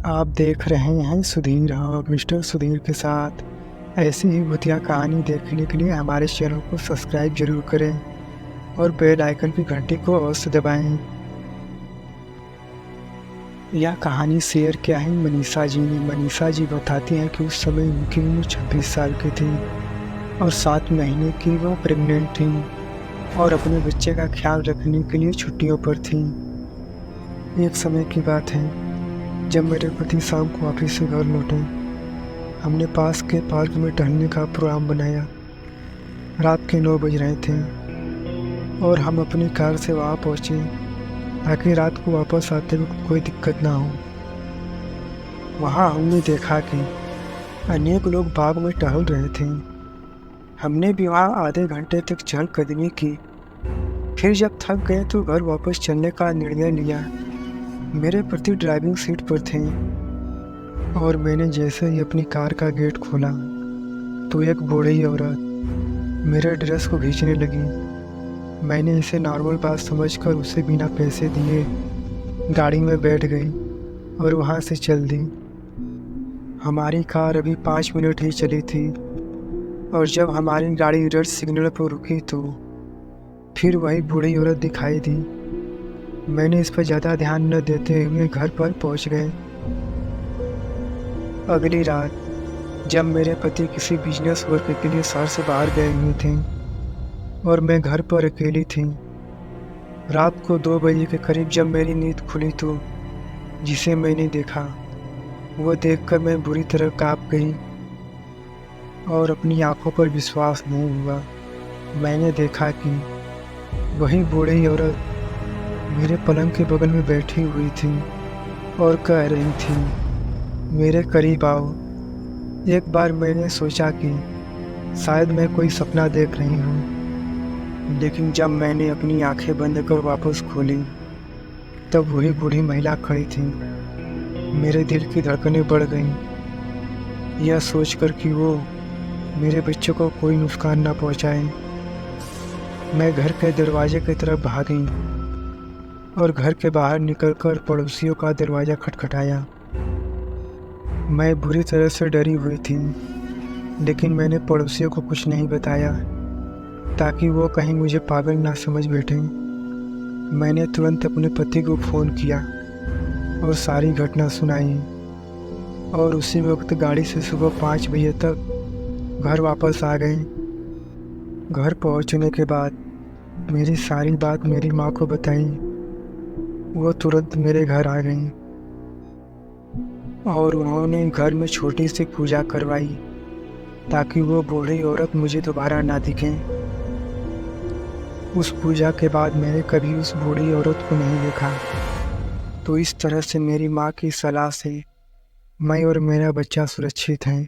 आप देख रहे हैं सुधीर और मिस्टर सुधीर के साथ ऐसी ही भूतिया कहानी देखने के लिए हमारे चैनल को सब्सक्राइब जरूर करें और बेल आइकन की घंटी को अवश्य दबाएं। यह कहानी शेयर किया है मनीषा जी ने। मनीषा जी बताती हैं कि उस समय उनकी उम्र 26 साल की थी और 7 महीने की वो प्रेग्नेंट थी और अपने बच्चे का ख्याल रखने के लिए छुट्टियों पर थी। एक समय की बात है जब मेरे पति शाम को ऑफिस से घर लौटे। हमने पास के पार्क में टहलने का प्रोग्राम बनाया। रात के 9 बज रहे थे और हम अपनी कार से वहाँ पहुँचे ताकि रात को वापस आते वक्त कोई दिक्कत ना हो। वहाँ हमने देखा कि अनेक लोग बाग में टहल रहे थे। हमने भी वहाँ आधे घंटे तक चहलकदमी की। फिर जब थक गए तो घर वापस चलने का निर्णय लिया। मेरे पति ड्राइविंग सीट पर थे और मैंने जैसे ही अपनी कार का गेट खोला तो एक बूढ़ी औरत मेरे ड्रेस को खींचने लगी। मैंने इसे नॉर्मल बात समझकर उसे बिना पैसे दिए गाड़ी में बैठ गई और वहाँ से चल दी। हमारी कार अभी 5 मिनट ही चली थी और जब हमारी गाड़ी रेड सिग्नल पर रुकी तो फिर वही बूढ़ी औरत दिखाई दी। मैंने इस पर ज़्यादा ध्यान न देते हुए घर पर पहुंच गए। अगली रात जब मेरे पति किसी बिजनेस वर्क के लिए शहर से बाहर गए हुए थे और मैं घर पर अकेली थी, रात को 2 बजे के करीब जब मेरी नींद खुली तो जिसे मैंने देखा वो देखकर मैं बुरी तरह काँप गई और अपनी आंखों पर विश्वास नहीं हुआ। मैंने देखा कि वही बूढ़ी औरत मेरे पलंग के बगल में बैठी हुई थी और कह रही थी, मेरे करीब आओ। एक बार मैंने सोचा कि शायद मैं कोई सपना देख रही हूँ, लेकिन जब मैंने अपनी आंखें बंद कर वापस खोली तब वही बूढ़ी महिला खड़ी थी। मेरे दिल की धड़कनें बढ़ गईं, यह सोचकर कि वो मेरे बच्चों को कोई नुकसान ना पहुँचाए। मैं घर के दरवाजे की तरफ भागी और घर के बाहर निकलकर पड़ोसियों का दरवाज़ा खटखटाया। मैं बुरी तरह से डरी हुई थी, लेकिन मैंने पड़ोसियों को कुछ नहीं बताया ताकि वो कहीं मुझे पागल ना समझ बैठें। मैंने तुरंत अपने पति को फ़ोन किया और सारी घटना सुनाई और उसी वक्त गाड़ी से सुबह 5 बजे तक घर वापस आ गए। घर पहुंचने के बाद मेरी सारी बात मेरी माँ को बताई। वो तुरंत मेरे घर आ गई और उन्होंने घर में छोटी सी पूजा करवाई ताकि वो बूढ़ी औरत मुझे दोबारा ना दिखे। उस पूजा के बाद मैंने कभी उस बूढ़ी औरत को नहीं देखा। तो इस तरह से मेरी माँ की सलाह से मैं और मेरा बच्चा सुरक्षित हैं।